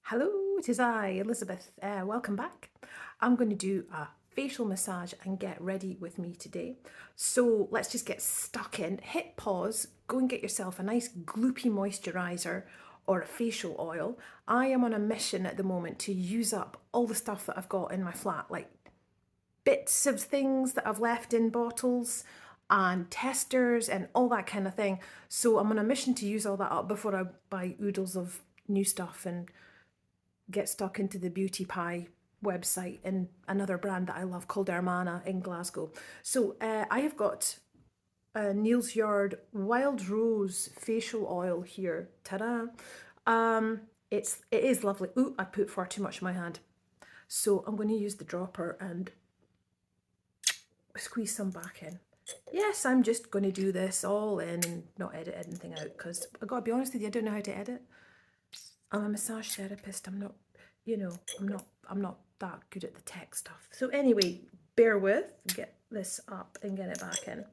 Hello, it is I, Elizabeth. Welcome back. I'm going to do a facial massage and get ready with me today. So let's just get stuck in. Hit pause, go and get yourself a nice gloopy moisturiser or a facial oil. I am on a mission at the moment to use up all the stuff that I've got in my flat, like bits of things that I've left in bottles and testers and all that kind of thing. So I'm on a mission to use all that up before I buy oodles of new stuff and get stuck into the Beauty Pie website and another brand that I love called Ermana in Glasgow. So I have got a Neals Yard Wild Rose facial oil here. Ta-da! It is lovely. Ooh, I put far too much in my hand. So I'm going to use the dropper and squeeze some back in. Yes, I'm just going to do this all in and not edit anything out because I got to be honest with you, I don't know how to edit. I'm a massage therapist. I'm not, I'm not that good at the tech stuff. So anyway, bear with, get this up and get it back in.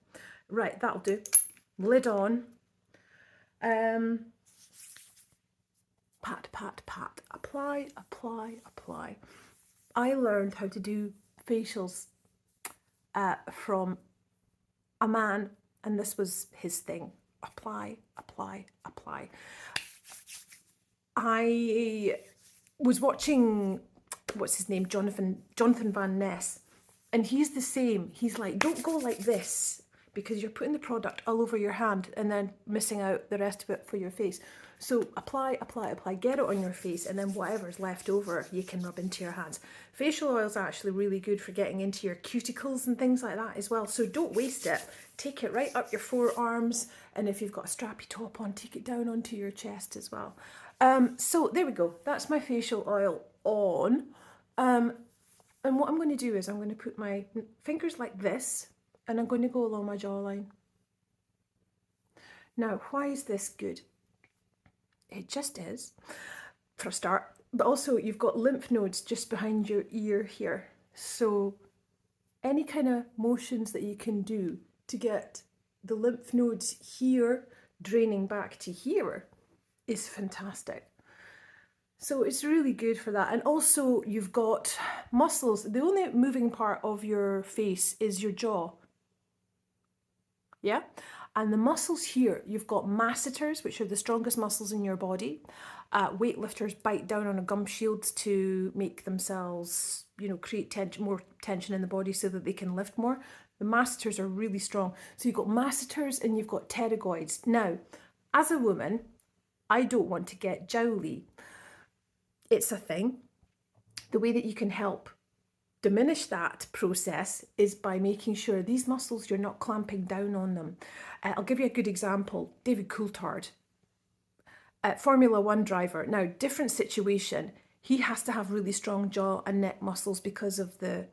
Right, that'll do. Lid on. Pat, pat, pat. Apply, apply, apply. I learned how to do facials from a man, and this was his thing. Apply, apply, apply. I was watching, what's his name, Jonathan Van Ness, and he's the same. He's like, don't go like this because you're putting the product all over your hand and then missing out the rest of it for your face. So apply, apply, apply, get it on your face, and then whatever's left over you can rub into your hands. Facial oil is actually really good for getting into your cuticles and things like that as well, so don't waste it. Take it right up your forearms, and if you've got a strappy top on, take it down onto your chest as well. So there we go, that's my facial oil on. And what I'm going to do is I'm going to put my fingers like this and I'm going to go along my jawline. Now, why is this good? It just is, for a start, but also you've got lymph nodes just behind your ear here. So any kind of motions that you can do to get the lymph nodes here draining back to here is fantastic. So it's really good for that. And also you've got muscles. The only moving part of your face is your jaw. Yeah? And the muscles here, you've got masseters, which are the strongest muscles in your body. Weightlifters bite down on a gum shield to make themselves, create more tension in the body so that they can lift more. The masseters are really strong. So you've got masseters and you've got pterygoids. Now, as a woman, I don't want to get jowly. It's a thing. The way that you can help diminish that process is by making sure these muscles, you're not clamping down on them. I'll give you a good example. David Coulthard, Formula One driver. Now, different situation. He has to have really strong jaw and neck muscles because of the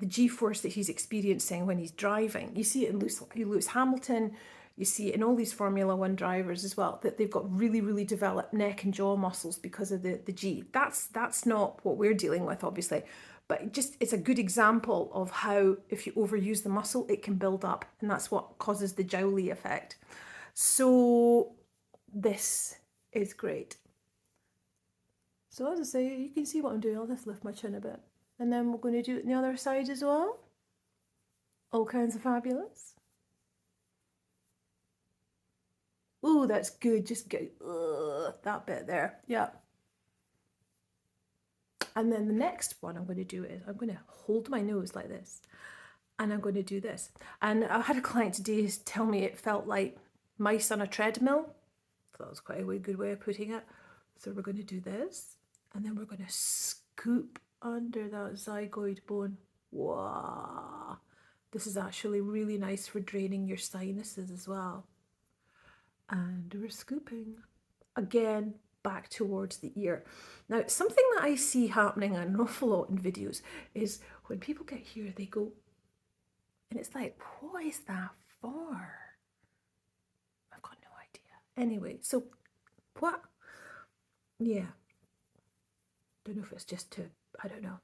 G-force that he's experiencing when he's driving. You see it in Lewis Hamilton. You see it in all these Formula One drivers as well, that they've got really, really developed neck and jaw muscles because of the G. That's not what we're dealing with, obviously. But it's a good example of how if you overuse the muscle, it can build up. And that's what causes the jowly effect. So this is great. So as I say, you can see what I'm doing. I'll just lift my chin a bit. And then we're going to do it on the other side as well. All kinds of fabulous. Ooh, that's good. Just get that bit there. Yeah. And then the next one I'm going to do is I'm going to hold my nose like this. And I'm going to do this. And I had a client today tell me it felt like mice on a treadmill. So that was quite a good way of putting it. So we're going to do this. And then we're going to scoop under that zygoid bone. Wow. This is actually really nice for draining your sinuses as well. And we're scooping. Again, back towards the ear. Now, something that I see happening an awful lot in videos is when people get here, they go, and it's like, what is that for? I've got no idea. Anyway, so what? Yeah. Don't know if it's just to, I don't know.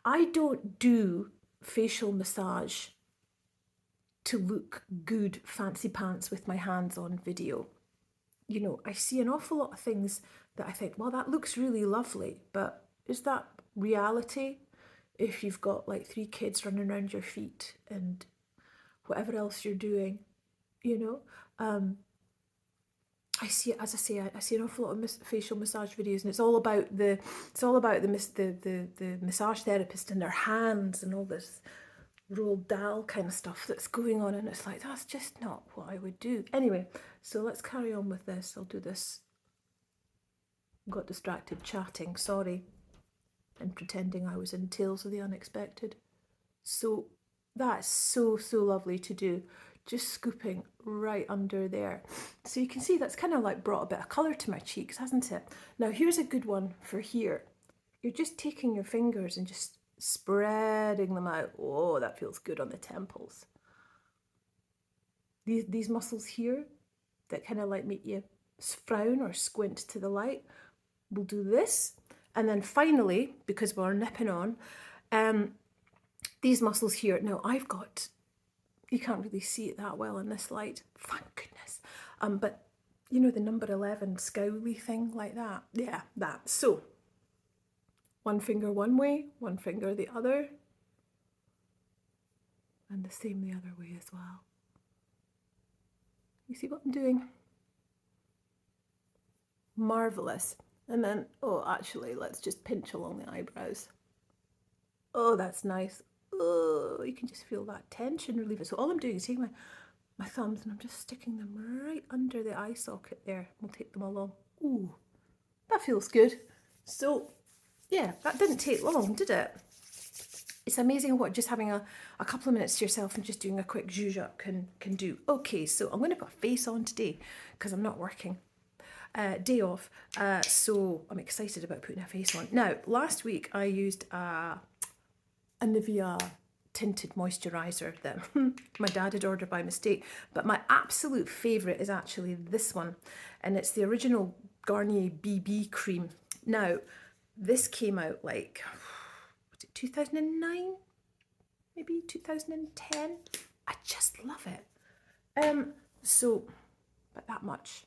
I don't do facial massage to look good, fancy pants with my hands on video. I see an awful lot of things that I think, well, that looks really lovely, but is that reality if you've got like 3 kids running around your feet and whatever else you're doing, you know? I see, as I say, I see an awful lot of facial massage videos, and it's all about the massage therapist and their hands and all this Roald Dahl kind of stuff that's going on, and it's like, that's just not what I would do. Anyway, so let's carry on with this. I'll do this. Got distracted chatting, sorry, and pretending I was in Tales of the Unexpected. So that's so lovely to do. Just scooping right under there. So you can see that's kind of like brought a bit of colour to my cheeks, hasn't it? Now here's a good one for here. You're just taking your fingers and just spreading them out. Oh, that feels good on the temples. These muscles here that kind of like make you frown or squint to the light. We'll do this. And then finally, because we're nipping on, these muscles here. Now I've got, you can't really see it that well in this light, thank goodness. But you know the number 11 scowly thing like that? Yeah, that. So one finger one way, one finger the other, and the same the other way as well. You see what I'm doing? Marvellous. And then, oh, actually, let's just pinch along the eyebrows. Oh, that's nice. Oh, you can just feel that tension relief. So all I'm doing is taking my thumbs and I'm just sticking them right under the eye socket there. We'll take them along. Ooh, that feels good. So yeah, that didn't take long, did it? It's amazing what just having a couple of minutes to yourself and just doing a quick zhuzh up can do. Okay, so I'm going to put a face on today because I'm not working. Day off, so I'm excited about putting a face on. Now, last week I used a Nivea tinted moisturiser that my dad had ordered by mistake, but my absolute favourite is actually this one, and it's the original Garnier BB cream. Now, this came out like, was it 2009? Maybe 2010? I just love it. So, about that much.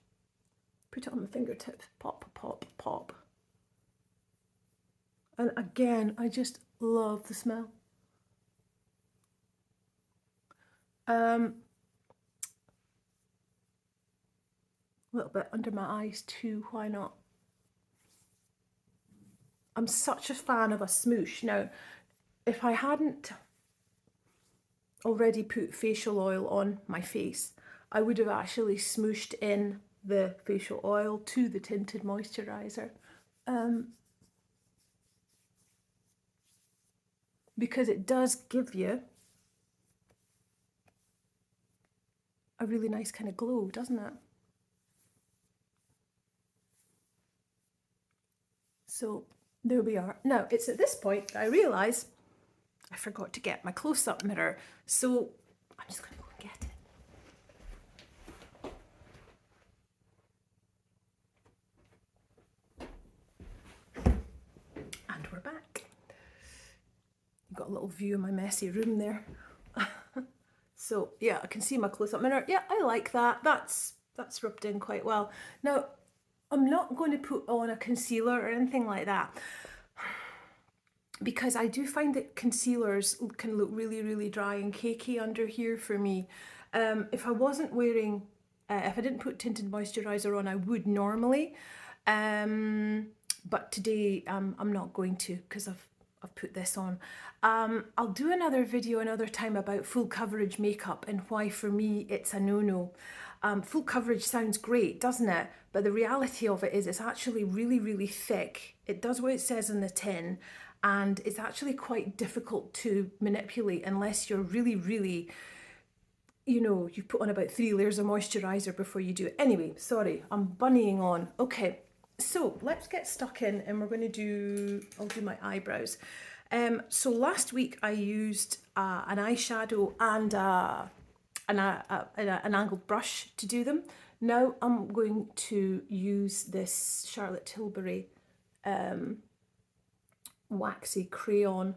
Put it on my fingertips, pop, pop, pop. And again, I just love the smell. A little bit under my eyes too, why not? I'm such a fan of a smoosh. Now, if I hadn't already put facial oil on my face, I would have actually smooshed in the facial oil to the tinted moisturiser. Because it does give you a really nice kind of glow, doesn't it? So there we are. Now it's at this point that I realise I forgot to get my close-up mirror, so I'm just going to go and get it. And we're back. You've got a little view of my messy room there. So yeah, I can see my close-up mirror. Yeah, I like that. That's rubbed in quite well. Now, I'm not going to put on a concealer or anything like that, because I do find that concealers can look really dry and cakey under here for me. If I wasn't wearing, if I didn't put tinted moisturiser on, I would normally, but today I'm not going to, because I've put this on. I'll do another video another time about full coverage makeup and why for me it's a no-no. Full coverage sounds great, doesn't it? But the reality of it is it's actually really thick. It does what it says in the tin, and it's actually quite difficult to manipulate unless you're really, you know, you put on about 3 layers of moisturiser before you do it. Anyway, sorry, I'm bunnying on. Okay, so let's get stuck in, and we're going to do, I'll do my eyebrows. So last week I used an eyeshadow and an angled brush to do them. Now I'm going to use this Charlotte Tilbury waxy crayon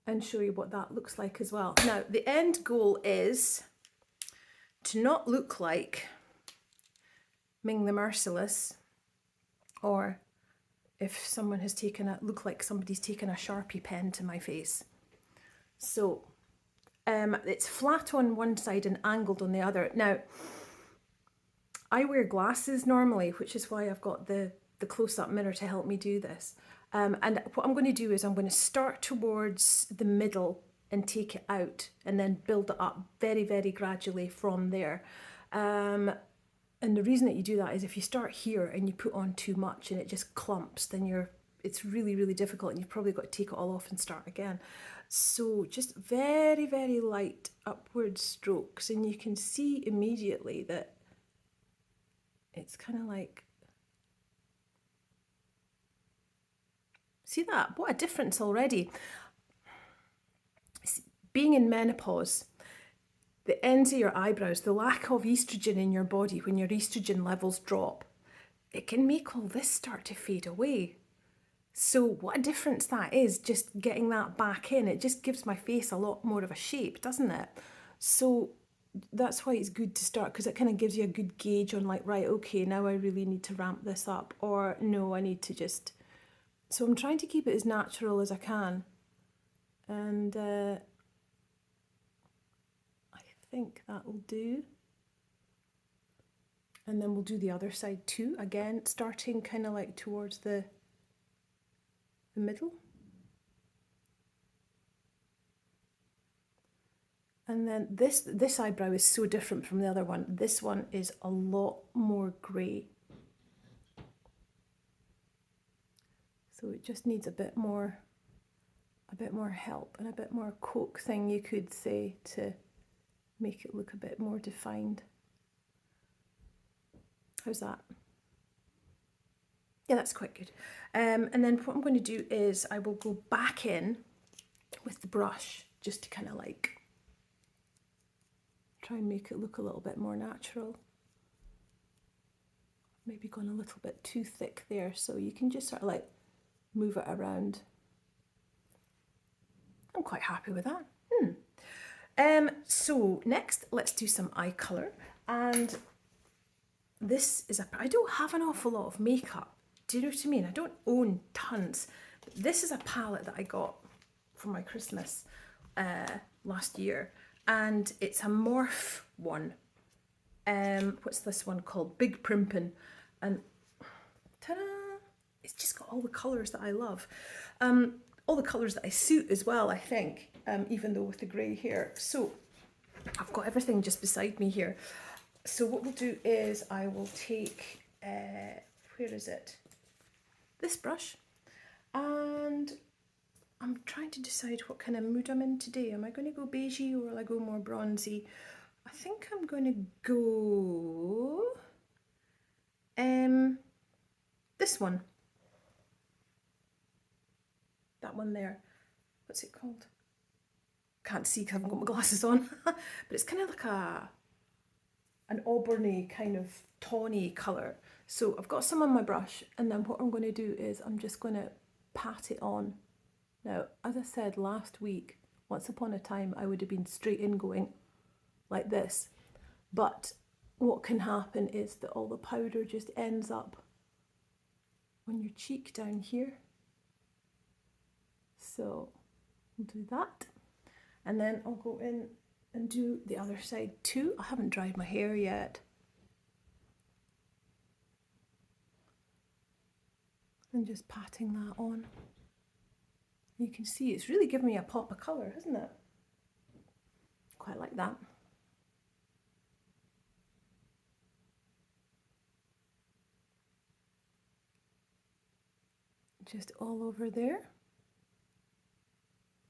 and show you what that looks like as well. Now the end goal is to not look like Ming the Merciless, or if someone has look like somebody's taken a Sharpie pen to my face. So it's flat on one side and angled on the other. Now, I wear glasses normally, which is why I've got the close-up mirror to help me do this. And what I'm going to do is I'm going to start towards the middle and take it out and then build it up very, very gradually from there. And the reason that you do that is if you start here and you put on too much and it just clumps, then it's really, really difficult and you've probably got to take it all off and start again. So just very, very light upward strokes, and you can see immediately that it's kind of like, see that? What a difference already. Being in menopause, the ends of your eyebrows, the lack of estrogen in your body, when your estrogen levels drop, it can make all this start to fade away. So what a difference that is, just getting that back in. It just gives my face a lot more of a shape, doesn't it? So that's why it's good to start, because it kind of gives you a good gauge on like, right, okay, now I really need to ramp this up, or no, I need to just... So I'm trying to keep it as natural as I can. And I think that will do. And then we'll do the other side too, again, starting kind of like towards the middle. And then this eyebrow is so different from the other one. This one is a lot more grey. So it just needs a bit more help and a bit more coke thing, you could say, to make it look a bit more defined. How's that? Yeah, that's quite good. And then what I'm going to do is I will go back in with the brush just to kind of like try and make it look a little bit more natural. Maybe gone a little bit too thick there, so you can just sort of like move it around. I'm quite happy with that. So next, let's do some eye colour. And this is I don't have an awful lot of makeup. Do you know what I mean? I don't own tons. But this is a palette that I got for my Christmas last year. And it's a Morphe one. What's this one called? Big Primpin'. And ta-da! It's just got all the colours that I love. All the colours that I suit as well, I think, even though with the grey hair. So I've got everything just beside me here. So what we'll do is I will take, where is it? This brush. And I'm trying to decide what kind of mood I'm in today. Am I going to go beigey or will I go more bronzy? I think I'm going to go this one. That one there. What's it called? Can't see because I haven't got my glasses on. But it's kind of like an auburny kind of tawny colour. So I've got some on my brush, and then what I'm going to do is I'm just going to pat it on. Now, as I said last week, once upon a time I would have been straight in going like this. But what can happen is that all the powder just ends up on your cheek down here. So we'll do that. And then I'll go in and do the other side too. I haven't dried my hair yet. And just patting that on. You can see it's really given me a pop of colour, hasn't it? Quite like that. Just all over there.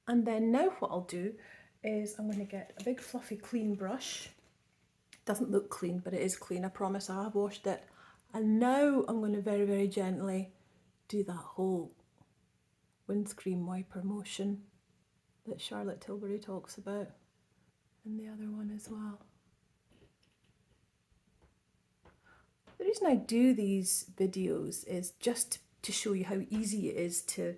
And then now what I'll do is I'm going to get a big fluffy clean brush. Doesn't look clean, but it is clean, I promise. I have washed it. And now I'm going to very, very gently do that whole windscreen wiper motion that Charlotte Tilbury talks about, and the other one as well. The reason I do these videos is just to show you how easy it is to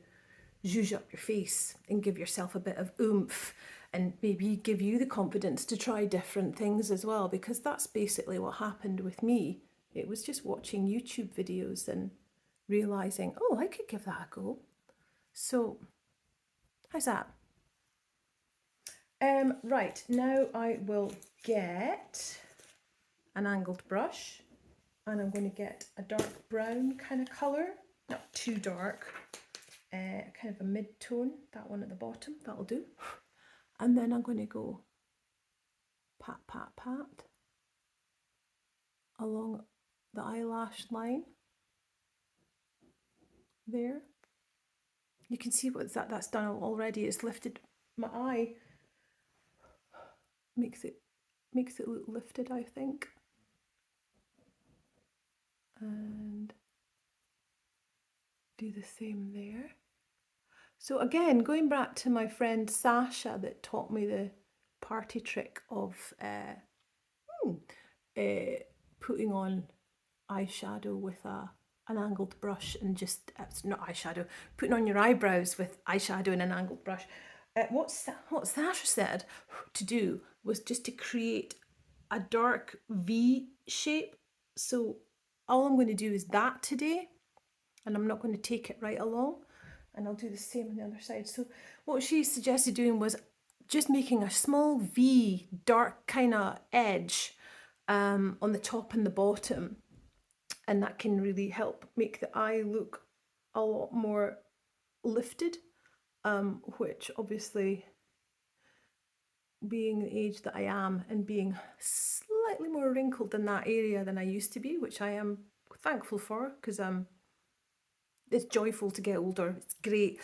zhuzh up your face and give yourself a bit of oomph, and maybe give you the confidence to try different things as well, because that's basically what happened with me. It was just watching YouTube videos and realising, oh, I could give that a go. So, how's that? Right, now I will get an angled brush and I'm going to get a dark brown kind of colour, not too dark, kind of a mid-tone, that one at the bottom, that'll do. And then I'm going to go pat, pat, pat along the eyelash line there. You can see what that's done already. It's lifted my eye, makes it look lifted, I think. And do the same there. So again, going back to my friend Sasha that taught me the party trick of putting on eyeshadow with an angled brush and just, not eyeshadow, putting on your eyebrows with eyeshadow and an angled brush. What Sasha said to do was just to create a dark V shape. So all I'm going to do is that today, and I'm not going to take it right along, and I'll do the same on the other side. So what she suggested doing was just making a small V dark kind of edge on the top and the bottom, and that can really help make the eye look a lot more lifted, which obviously, being the age that I am and being slightly more wrinkled in that area than I used to be, which I am thankful for, because it's joyful to get older. It's great.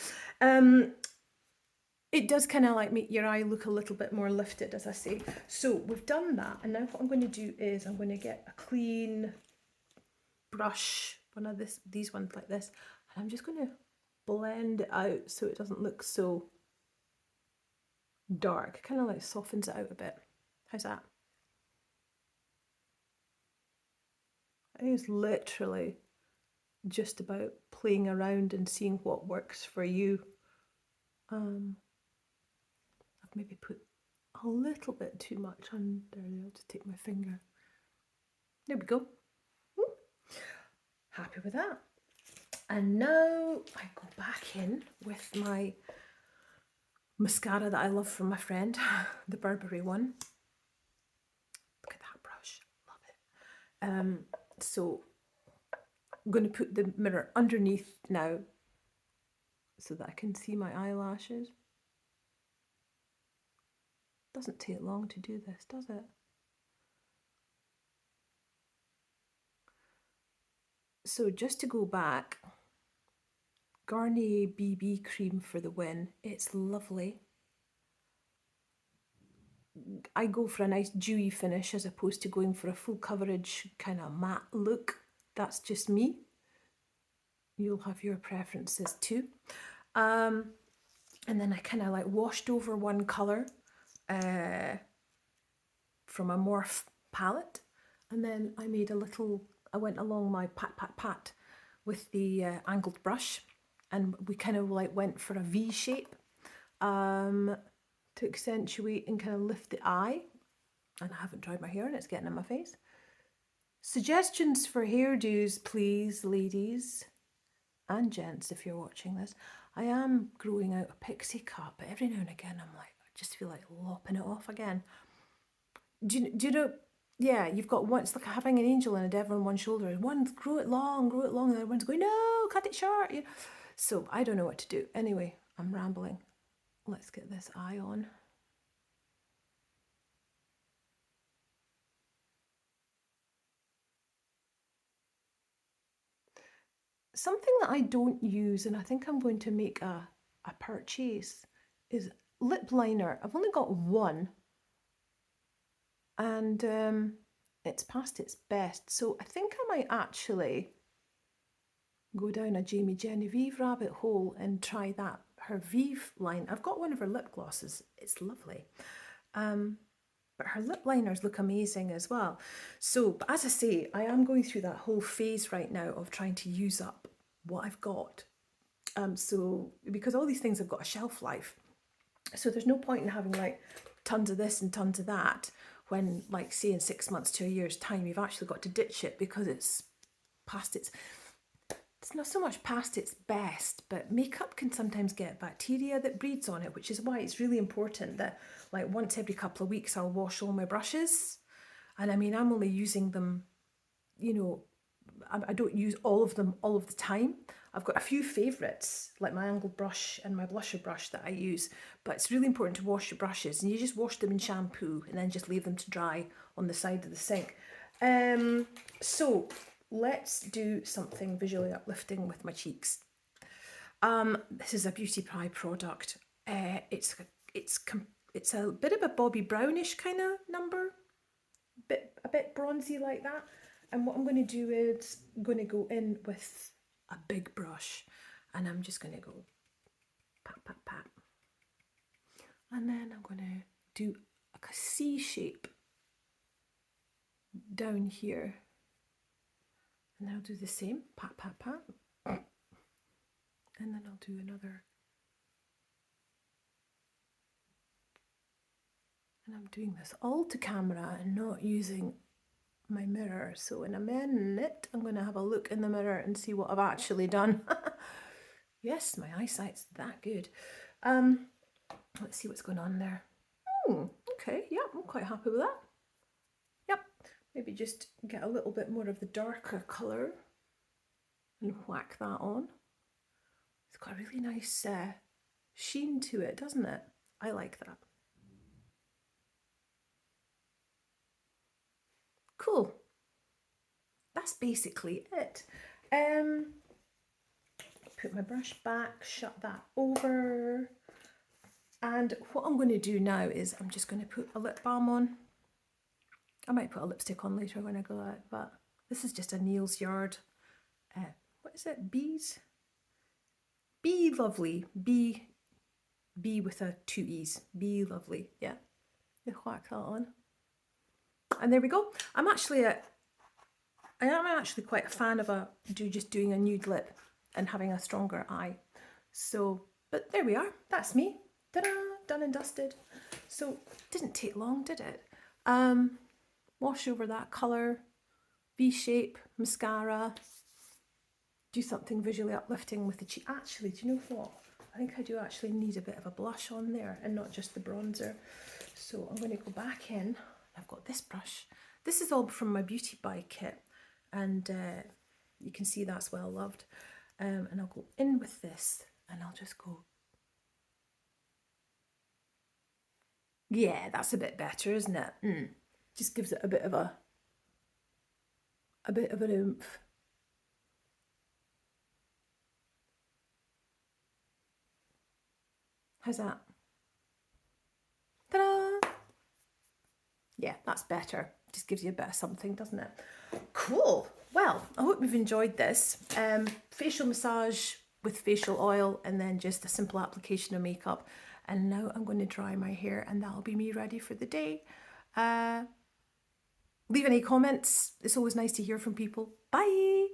It does kind of like make your eye look a little bit more lifted, as I say. So we've done that, and now what I'm going to do is I'm going to get a clean brush, one of these ones like this, and I'm just going to blend it out so it doesn't look so dark. Kind of like softens it out a bit. How's that? It is literally just about playing around and seeing what works for you. I've maybe put a little bit too much under there. I'll just take my finger. There we go. Happy with that. And now I go back in with my mascara that I love from my friend, the Burberry one. Look at that brush, love it. So I'm going to put the mirror underneath now so that I can see my eyelashes. Doesn't take long to do this, does it? So just to go back, Garnier BB cream for the win. It's lovely. I go for a nice dewy finish as opposed to going for a full coverage kind of matte look. That's just me. You'll have your preferences too. And then I kind of like washed over one colour from a Morphe palette, and then I made I went along my pat pat pat with the angled brush, and we kind of like went for a V shape to accentuate and kind of lift the eye. And I haven't dried my hair and it's getting in my face. Suggestions for hairdos, please, ladies and gents, if you're watching this. I am growing out a pixie cut, but every now and again I'm like, I just feel like lopping it off again. Do you know, yeah, you've got one, it's like having an angel and a devil on one shoulder. One, grow it long, and the other one's going, no, cut it short. Yeah. So I don't know what to do. Anyway, I'm rambling. Let's get this eye on. Something that I don't use, and I think I'm going to make a purchase, is lip liner. I've only got one, and it's past its best. So I think I might actually go down a Jamie Genevieve rabbit hole and try that, her Vive line. I've got one of her lip glosses. It's lovely. But her lip liners look amazing as well. So, but as I say, I am going through that whole phase right now of trying to use up what I've got. So, because all these things have got a shelf life. So there's no point in having like tons of this and tons of that when, like, say in 6 months to a year's time, you've actually got to ditch it because it's past its... it's not so much past its best, but makeup can sometimes get bacteria that breeds on it, which is why it's really important that like once every couple of weeks I'll wash all my brushes. And I mean, I'm only using them, you know, I don't use all of them all of the time. I've got a few favourites, like my angled brush and my blusher brush that I use, but it's really important to wash your brushes, and you just wash them in shampoo and then just leave them to dry on the side of the sink. So let's do something visually uplifting with my cheeks. This is a Beauty Pie product. It's a bit of a Bobbi Brownish kind of number, a bit bronzy like that. And what I'm going to do is I'm going to go in with a big brush, and I'm just going to go pat, pat, pat. And then I'm going to do like a C shape down here. And then I'll do the same, pat, pat, pat. And then I'll do another. And I'm doing this all to camera and not using my mirror. So in a minute, I'm going to have a look in the mirror and see what I've actually done. Yes, my eyesight's that good. Let's see what's going on there. Okay, yeah, I'm quite happy with that. Yep, maybe just get a little bit more of the darker colour and whack that on. It's got a really nice sheen to it, doesn't it? I like that. Cool. That's basically it. Put my brush back, shut that over. And what I'm going to do now is I'm just going to put a lip balm on. I might put a lipstick on later when I go out, but this is just a Neals Yard. What is it? Bees? Be Lovely. Be with a 2 E's. Be Lovely. Yeah. You whack that on. And there we go. I am actually quite a fan of just doing a nude lip and having a stronger eye. So, but there we are. That's me. Ta-da! Done and dusted. So, didn't take long, did it? Wash over that colour, V-shape, mascara, do something visually uplifting with the cheek. Actually, do you know what? I think I do actually need a bit of a blush on there and not just the bronzer. So I'm going to go back in. I've got this brush. This is all from my Beauty Pie kit, and you can see that's well loved. And I'll go in with this, and I'll just go. Yeah, that's a bit better, isn't it? Just gives it a bit of an oomph. How's that? Ta-da! Yeah, that's better. Just gives you a bit of something, doesn't it? Cool. Well, I hope you've enjoyed this. Facial massage with facial oil and then just a simple application of makeup. And now I'm going to dry my hair and that'll be me ready for the day. Leave any comments. It's always nice to hear from people. Bye!